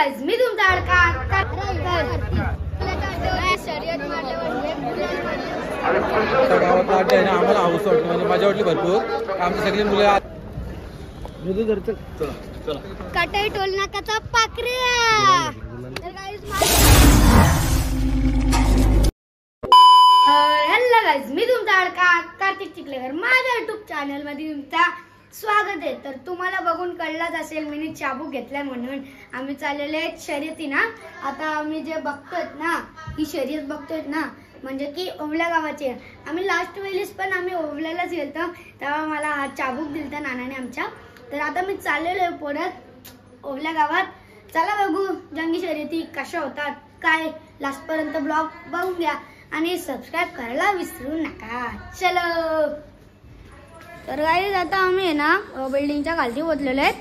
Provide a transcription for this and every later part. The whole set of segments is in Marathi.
गाइस मी तुमचा अडका गावातला अड्डा आहे ना, आम्हाला हाऊस वाटलं म्हणजे मजा वाटली भरपूर. आमची सगळी मुलं कटाई टोल नाकाचा पाकऱ्या. हॅलो गाइस मी तुमचा अडका कार्तिक चिखलेकर. माझ्या युट्यूब चॅनल मध्ये तुमचा स्वागत आहे. तर तुम्हाला बघून कळलाच असेल मी चाबूक घेतलाय म्हणून आम्ही चाललेले आहेत शर्यती ना. आता आम्ही जे बघतोय ना ही शर्यत बघतोय ना म्हणजे की ओवल्या गावाची. आम्ही लास्ट वेळेस पण आम्ही ओवल्यालाच गेलतो तेव्हा मला हा चाबूक दिलता नानाने आमच्या. तर आता मी चाललेलो आहे परत ओवल्या गावात. चला बघू जंगी शर्यती कशा होतात काय. लास्ट पर्यंत ब्लॉग बघून घ्या आणि सबस्क्राइब करायला विसरू नका. चलो तर गाईज आता आम्ही आहे ना बिल्डिंगच्या खालती पोहोचलेलो आहेत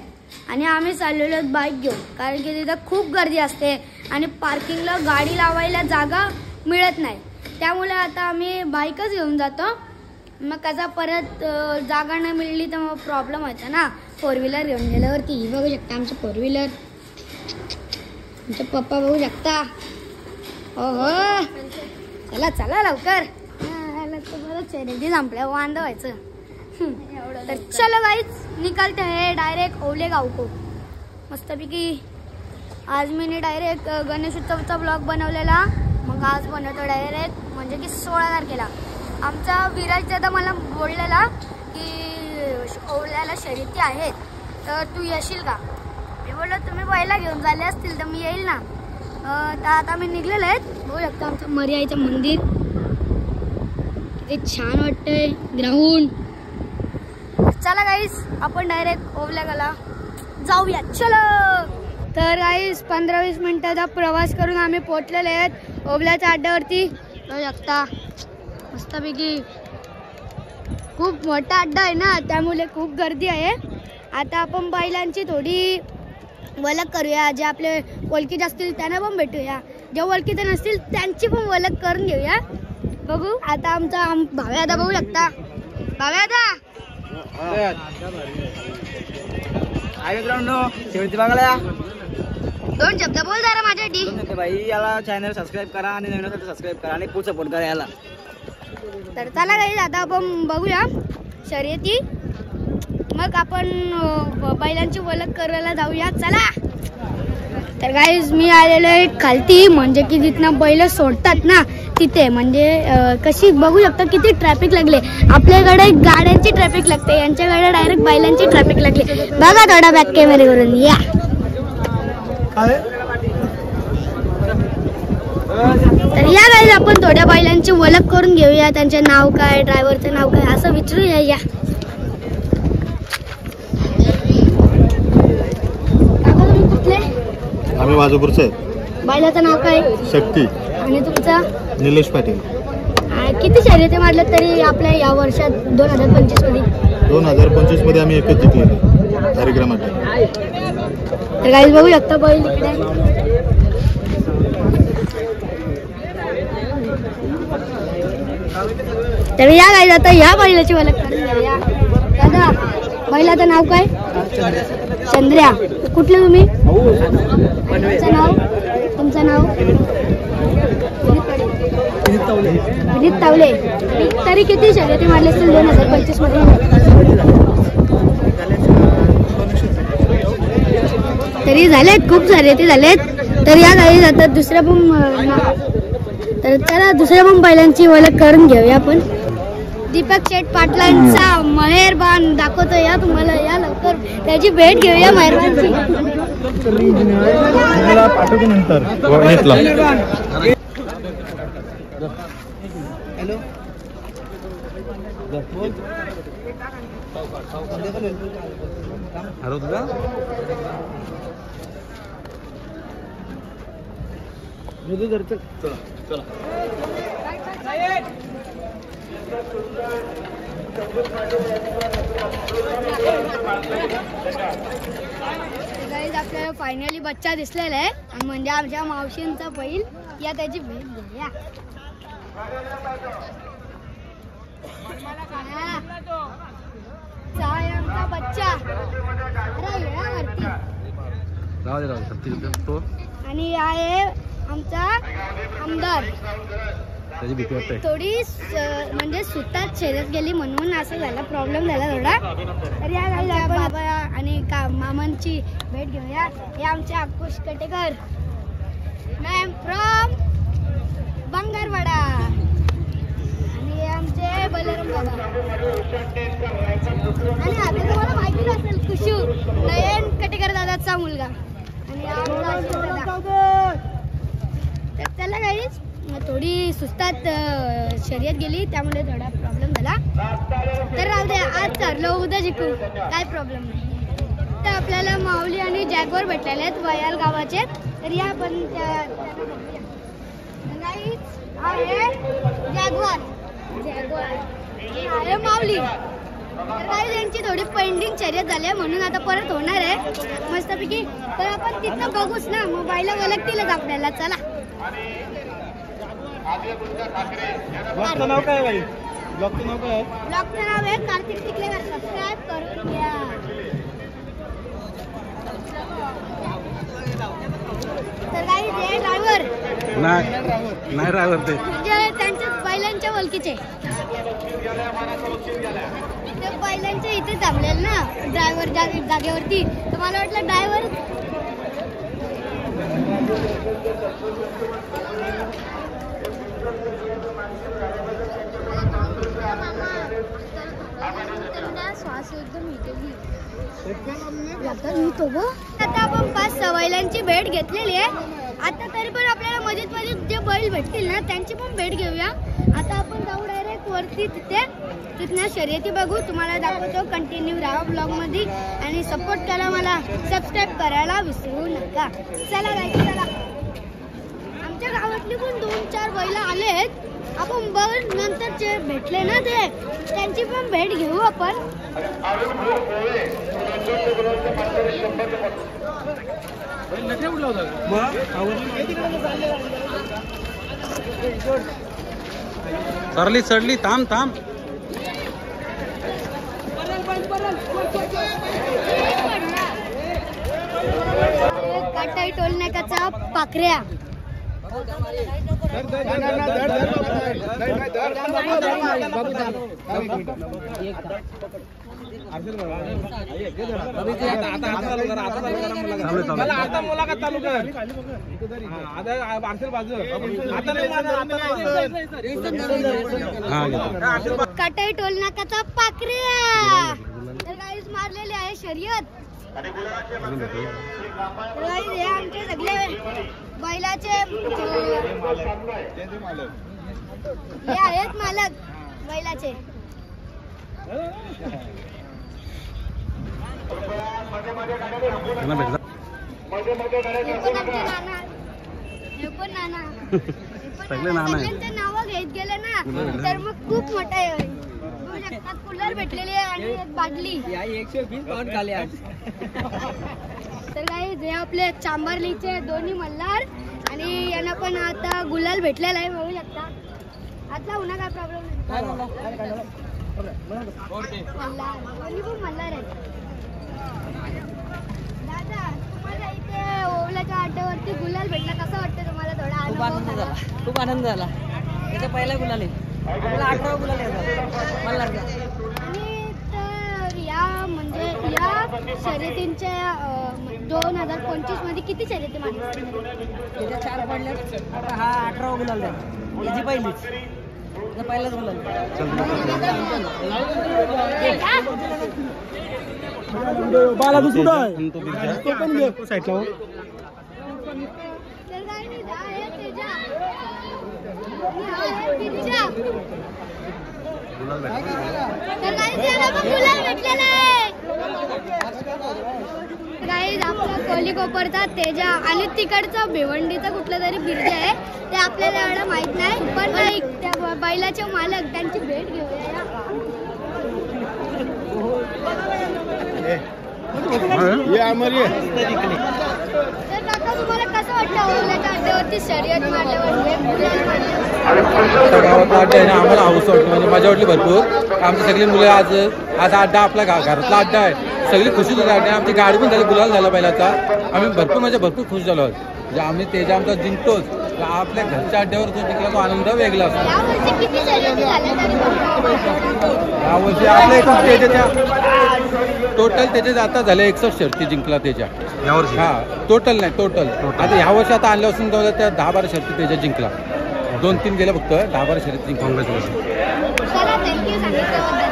आणि आम्ही चाललेलो आहेत बाईक घेऊन. कारण की तिथं खूप गर्दी असते आणि पार्किंगला गाडी लावायला जागा मिळत नाही. त्यामुळे आता आम्ही बाईकच घेऊन जातो. मग कसा परत जागा नाही मिळली तर मग प्रॉब्लेम व्हायचा ना. फोर व्हीलर घेऊन गेल्यावरती बघू शकता आमची फोर व्हीलर. आमचे पप्पा बघू शकता. हो हो चला चला लवकर. शर्यती संपल्या वांद व्हायचं. तर चलो गाइस निकलते हैं डायरेक्ट ओवले गाव को. मस्तपैकी आज मी डायरेक्ट गणेश उत्सवचा ब्लॉग बनवलेला. मग आज बनवतो डायरेक्ट म्हणजे की 16 तारखेला. आमचा विराज दादा मला बोललेला की ओवल्याला शर्यती आहेत तर तू येशील का. मी बोललो तुम्ही पहिला घेऊन झाले असतील तर मी येईल ना. तर आता आम्ही निघलेलो आहेत. बघू शकता आमचं मर्याईचं मंदिर किती छान वाटतंय ग्राउंड. चला गाईस आपण डायरेक्ट ओवल्याला जाऊया. चलो तर गाईस 15-20 मिनिटाचा प्रवास करून आम्ही पोहोचलेले आहेत ओवल्याच्या अड्ड्यावरती. बघू शकता मस्तपैकी खूप मोठा अड्डा आहे ना त्यामुळे खूप गर्दी आहे. आता आपण बैलांची थोडी वलक करूया. जे आपले ओळखीचे असतील त्यांना पण भेटूया. जे ओळखीचे नसतील त्यांची पण वलक करून घेऊया. बघू आता आमचा भाव्या दादा बघू शकता. भाव्या दादा शेवटी बघायला 2 शब्द बोल जरा माझ्यासाठी. भाई याला चॅनल सबस्क्राईब करा आणि नवीन असेल तर सबस्क्राईब करा आणि खूप सपोर्ट करा याला. तर चला गाईस आता आपण बघूया शर्यती. मग आपण बैलांची ओळख करायला जाऊया. चला तर गाईस मी आलेलो आहे खालती म्हणजे की जिथनं बैल सोडतात ना तिथे. म्हणजे कशी बघू शकता किती ट्रॅफिक लागले. आपल्याकडे गाड्यांची ट्रॅफिक लागते यांच्याकडे डायरेक्ट बैलांची ट्रॅफिक लागली. बघा थोडा बॅक कॅमेरे करून या. तर या गाईस आपण थोड्या बैलांची ओळख करून घेऊया. त्यांचे नाव काय ड्रायव्हरचं नाव काय असं विचारूया. या आम्ही वाजूपूरचे. बैलाचं नाव काय शक्ती आणि तुमचं निलेश पाटील. किती शर्यती मारल्या तरी आपल्या या वर्षात 2025 मध्ये. 2025 मध्ये आम्ही एकच जिंकलेलो हरिग्राम अड्डा. तर गाईस बघू शकता बैल इकडे. तर या गाईस आता या बैलाची ओळख करून घ्या. दादा बैलाचं नाव काय. चंद्र्या. कुठलं तुम्ही. तुमचं नाव विनीत तावले. तरी किती शर्यती मारले असतील 2025 मध्ये. तरी झालेत खूप शर्यती झालेत. तर या गाईस आता दुसऱ्या पण बैलांची ओळख करून घेऊया आपण. दीपक शेठ पाटलांचा मेहरबान दाखवतो या तुम्हाला. या लवकर त्याची भेट घेऊया मेहरबानची. आपल्याला फायनली बच्चा दिसलेला आहे म्हणजे आमच्या मावशींचा बैल. या त्याची भेट घेऊया. आमचा बच्चा. अरे राहू दे तो आणि आहे आमचा आमदार. त्याची भीती वाटते. थोडी म्हणजे सुतात शर्यत गेली म्हणून असं झाला, प्रॉब्लेम झाला थोडा. तर या गाईला बाबा आणि मामांची भेट घेऊया. हे आमचे आकुश कटेकर मॅम फ्रॉम बंगारवाडा. आणि हे आमचे बलराम बाबा. आणि आता तुम्हाला माहिती असेल कुशू नयन कटेकर दादाचा मुलगा. आणि आमचा अशोक दादा. तर त्याला काहीच थोडी सुस्तात शर्यत गेली त्यामुळे थोडा प्रॉब्लेम झाला. तर राहू दे, आज ठरलो उद्या जिंकू, काय प्रॉब्लेम नाही. तर आपल्याला माऊली आणि जॅगवर भेटलेले आहेत वयाल गावाचे. तर या पण आहे जॅगवर आहे माऊली. तर काही त्यांची थोडी पेंडिंग शर्यत झाली म्हणून आता परत होणार आहे मस्तपैकी. तर आपण तिथं बघूच ना, मग बायला ओळखतीलच आपल्याला. चला. ब्लॉगचं नाव काय बाई? ब्लॉगचं नाव काय? ब्लॉगचं नाव आहे कार्तिक टिकलेकर. सबस्क्राईब करून घ्या. तर काही जे ड्रायव्हर नाही ड्रायव्हर ते म्हणजे त्यांच्या बैलांच्या ओळखीचे, ते बैलांच्या इथे थांबलेले ना ड्रायव्हर जागेवरती. तर मला वाटलं ड्रायव्हर श्वास एकदम आता आपण 5 बैलांची भेट घेतलेली आहे. आता तरी पण आपल्याला मजेत जे बैल भेटतील ना त्यांची पण भेट घेऊया. आता आपण जाऊ डायरेक्ट वरती, तिथनं शर्यती बघू. तुम्हाला दाखवतो, कंटिन्यू राहा ब्लॉग मध्ये आणि सपोर्ट करा. मला सबस्क्राईब करायला विसरू नका. चला जायचं. चला. आमच्या गावातली पण 2-4 बैल आलेत. आपण बघ नंतर जे भेटले ना ते त्यांची पण भेट घेऊ आपण. चढली थांब. काटाई टोल नाक्याचा पाखऱ्या. काटाई टोल नाक्याचा पाखऱ्या. तर गाईस मारलेली आहे शर्यत. हे आमचे सगळे बैलाचे हे आहेत मालक बैलाचे. सगळ्यांचे नाव घेत गेले ना तर मग खूप मोठा आहे. कूलर भेटलेली आहे आणि एक बाटली. 120 पाऊंड खाली आज. तर काही जे आपले चांबरलीचे दोन्ही मल्हार आणि यांना पण आता गुलाल भेटलेला आहे, बघू शकता. आता उन्हा काय प्रॉब्लेम नाही. मल्हार आहेत. दादा तुम्हाला इथे ओवल्याच्या अड्ड्यावरती गुलाल भेटला, कसं वाटतं तुम्हाला? थोडा अनुभव झाला. खूप आनंद झाला. त्याचा पहिला गुलाल आहे. आपल्याला 18 गुलाल आहे मल्हारचा. आणि तर या म्हणजे या शर्यतींच्या 2025 मध्ये किती शर्यती मारल्या? त्याच्या 4 पडल्या. आता हा 18 गुलाल आहे. याची पहिलीच. पहिलाच गुलाल. बाला तू सुद्धा आहे. तो पण घे साईडला. तर काही नाही, आहे तेजा. आहे तिरजा. तर काही त्याला पण गुलाल भेटलेला आहे. गाईज आपला कोली कोपरचा तेजा आणि तिकडचा भिवंडीचा कुठला तरी बिर्जा आहे, ते आपल्याला एवढं माहित नाही. पण नाही, त्या बैलाचे मालक त्यांची भेट घेऊया. तर काका तुम्हाला कसं वाटतं ओवल्याच्या अड्ड्यावर किती शर्यत मारल्यावर गुलाल मारले. आमच्या गावातला अड्डा आहे ना आम्हाला हाऊस वाटली म्हणजे मजा वाटली भरपूर. आमची सगळी मुलं आज अड्डा आपला घरातला अड्डा आहे. सगळी खुशी झाली अड्डा. आमची गाडी पण झाली गुलाल झाला पहिल्याचा. आम्ही भरपूर खुश झालो आहोत. म्हणजे आम्ही त्याच्या आमचा जिंकतोच. आपल्या घरच्या अड्ड्यावर जो जिंकला तो आनंद वेगळा असतो. यावर्षी किती शर्यती झाल्या तरी यावर्षी आपल्या एकूण त्याच्या टोटल त्याचे आता झाले 61 शर्ती जिंकला त्याच्या यावर्षी. हा टोटल नाही टोटल. आता ह्या वर्षी आता आणल्यापासून त्या 10-12 शर्ती त्याच्या जिंकला. 2-3 गेल्या फक्त 10-12 शर्ती जिंकला. चला थँक्यू सांगितल्याबद्दल.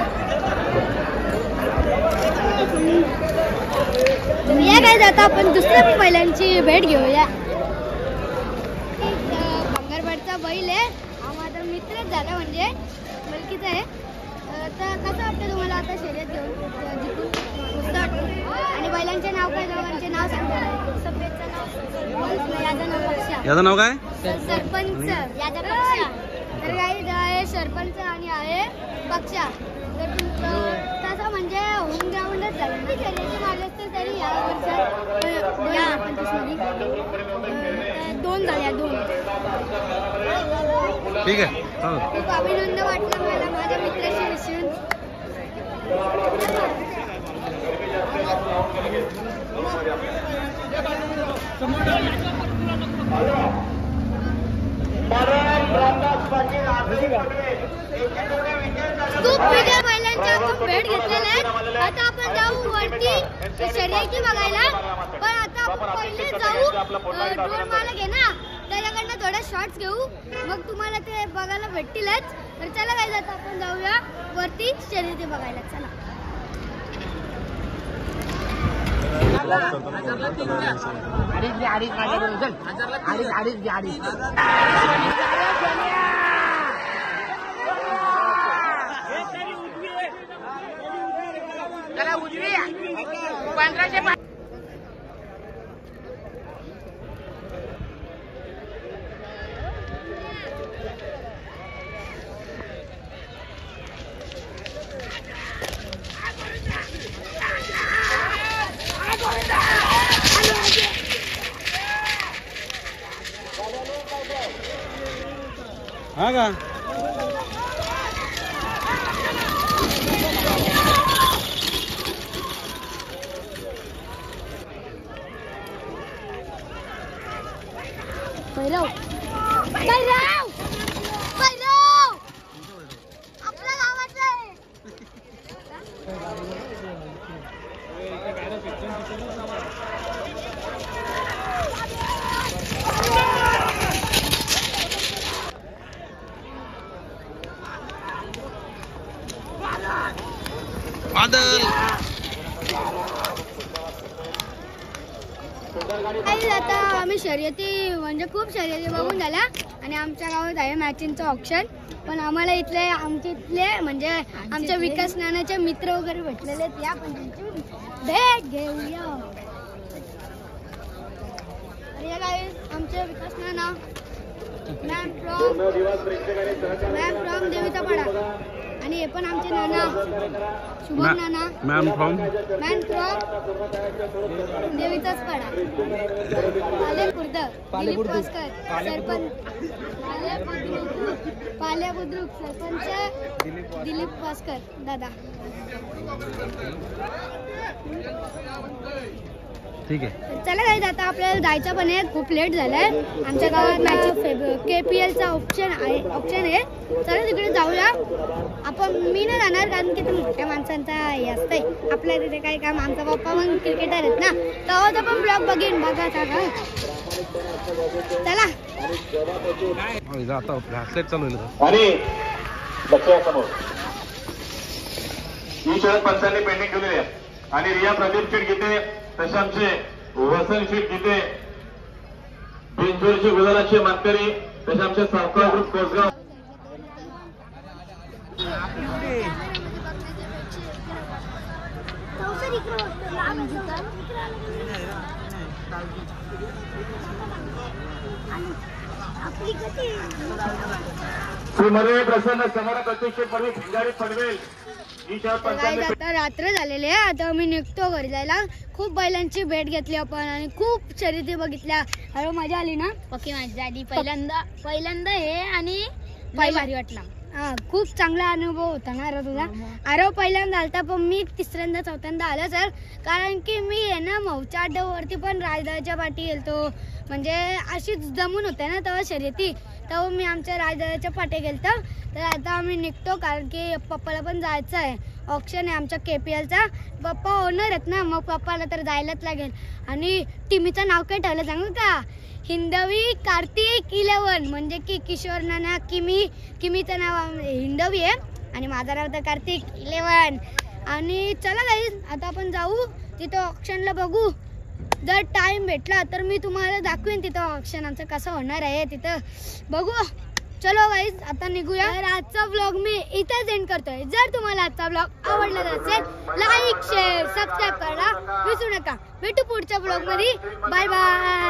तर या काय जाता आपण दुसऱ्या बैलांची भेट घेऊया. भंगारपाडचा बैल आहे. हा माझा मित्रच झाला म्हणजे मुलकीचा आहे. तर कसं वाटतं तुम्हाला आता शर्यत घेऊन जिंकून? मस्त वाटतं. आणि बैलांचे नाव काय? दोघांचे नाव सांगता. सफेदचं नाव सरपंच, याचं नाव पक्षा. याचं नाव काय? सरपंच याचा पक्षा. तर काही आहे सरपंच आणि आहे पक्षा. तर तसं म्हणजे होम ग्राउंडच झालं ना शर्यती मारले असतील तरी या वर्षात 2025 2 झाल्या 2. ठीक आहे. खूप अभिनंदन वाटलं मला माझ्या मित्राशी मिसळून. खूप वेगळ्या बैलांच्या आपण भेट घेतलेल्या आहेत. आता आपण जाऊ वरती शर्यती बघायला. पण आता आपण पहिले जाऊ ड्रोन मालक आहे ना त्याच्याकडनं थोडे शॉर्ट्स घेऊ. मग तुम्हाला ते बघायला भेटतीलच. तर चला काय जातं आपण जाऊया वरती शर्यती बघायला. चला. हा का भैरव आपल्या गावाचं आहे. आता आम्ही शर्यती म्हणजे खूप शर्यती बघून झाल्या. आणि आमच्या गावात आहे मॅचिंगचं ऑप्शन. पण आम्हाला इथले म्हणजे आमच्या विकास नानाचे मित्र वगैरे भेटलेले आहेत. या पण त्यांची भेट घेऊया. अरे काय आमचे विकास नाना मॅम फ्रॉम देवीचा पाडा. आणि हे पण आमचे नाना शुभम नाना मॅन फ्रॉम देवीचाच पाडा. दिलीप भास्कर सरपंच पाल्या बुद्रुक सरपंच दिलीप भास्कर दादा. ठीक आहे. चला काय आता आपल्याला जायचं पण आहे. खूप लेट झालाय. आमच्या गावात मॅच KPLचा ऑप्शन आहे. चला तिकडे जाऊया आपण. मी नाही जाणार कारण की ते मोठ्या माणसांचा हे असतंय. आपल्या तिथे काही काम. आमचा पप्पा पण क्रिकेटर आहेत ना तेव्हा पण ब्लॉग बघेन बघा का. चला आणि समोर ही शरद पंचांनी पेंडिंग केलेली आहे. आणि रिया प्रदीप शेठ गीते तसे आमचे वसन शेठ गीते बिंजोरचे गुजरातचे मानकरी तसे आमचे सावकार ग्रुप कोसगाव. श्रीमती प्रसन्न समोर प्रत्यक्ष पडवी भिंगारी पडवेल ही शहर पंचायत आता रात्र झालेली आहे. आता मी निघतो घरी जायला. खूप बैलांची भेट घेतली आपण आणि खूप शर्यती बघितल्या. अरे मजा आली ना? पक्की मजा आली. पहिल्यांदा हे आणि भारी वाटला. हा खूप चांगला अनुभव होता ना रे तुझा? अरे पहिल्यांदा आलता पण मी तिसऱ्यांदा चौथ्यांदा आलो सर. कारण की मी आहे ना मौच्या अड्ड्यावरती पण राजदाच्या पाठी गेलतो. म्हणजे अशीच जमून होते ना तेव्हा शर्यती. तेव्हा मी आमच्या राजदाच्या पाठी गेलतो. तर आता आम्ही निघतो कारण की पप्पाला पण जायचं आहे. ऑप्शन आहे आमच्या KPLचा. पप्पा ओनर आहेत ना मग पप्पाला तर जायलाच लागेल. आणि टीमीचं नाव काय ठेवलं सांगू का? हिंदवी कार्तिक 11 म्हणजे की किशोर नाना किमीचं नाव हिंदवी आहे आणि माझं नाव तर कार्तिक 11. आणि चला गाईज आता आपण जाऊ तिथं ऑप्शनला बघू. जर टाइम भेटला तर मी तुम्हाला दाखवेन तिथं ऑप्शन आमचं कसं होणार आहे तिथं बघू. चलो गाईज आता निघूया. तर आजचा व्लॉग मी इथेच एंड करतोय. जर तुम्हाला आजचा व्लॉग आवडला असेल लाईक शेअर सबस्क्राईब करायला विसरू नका. भेटू पुढच्या व्लॉग मध्ये. Bye bye.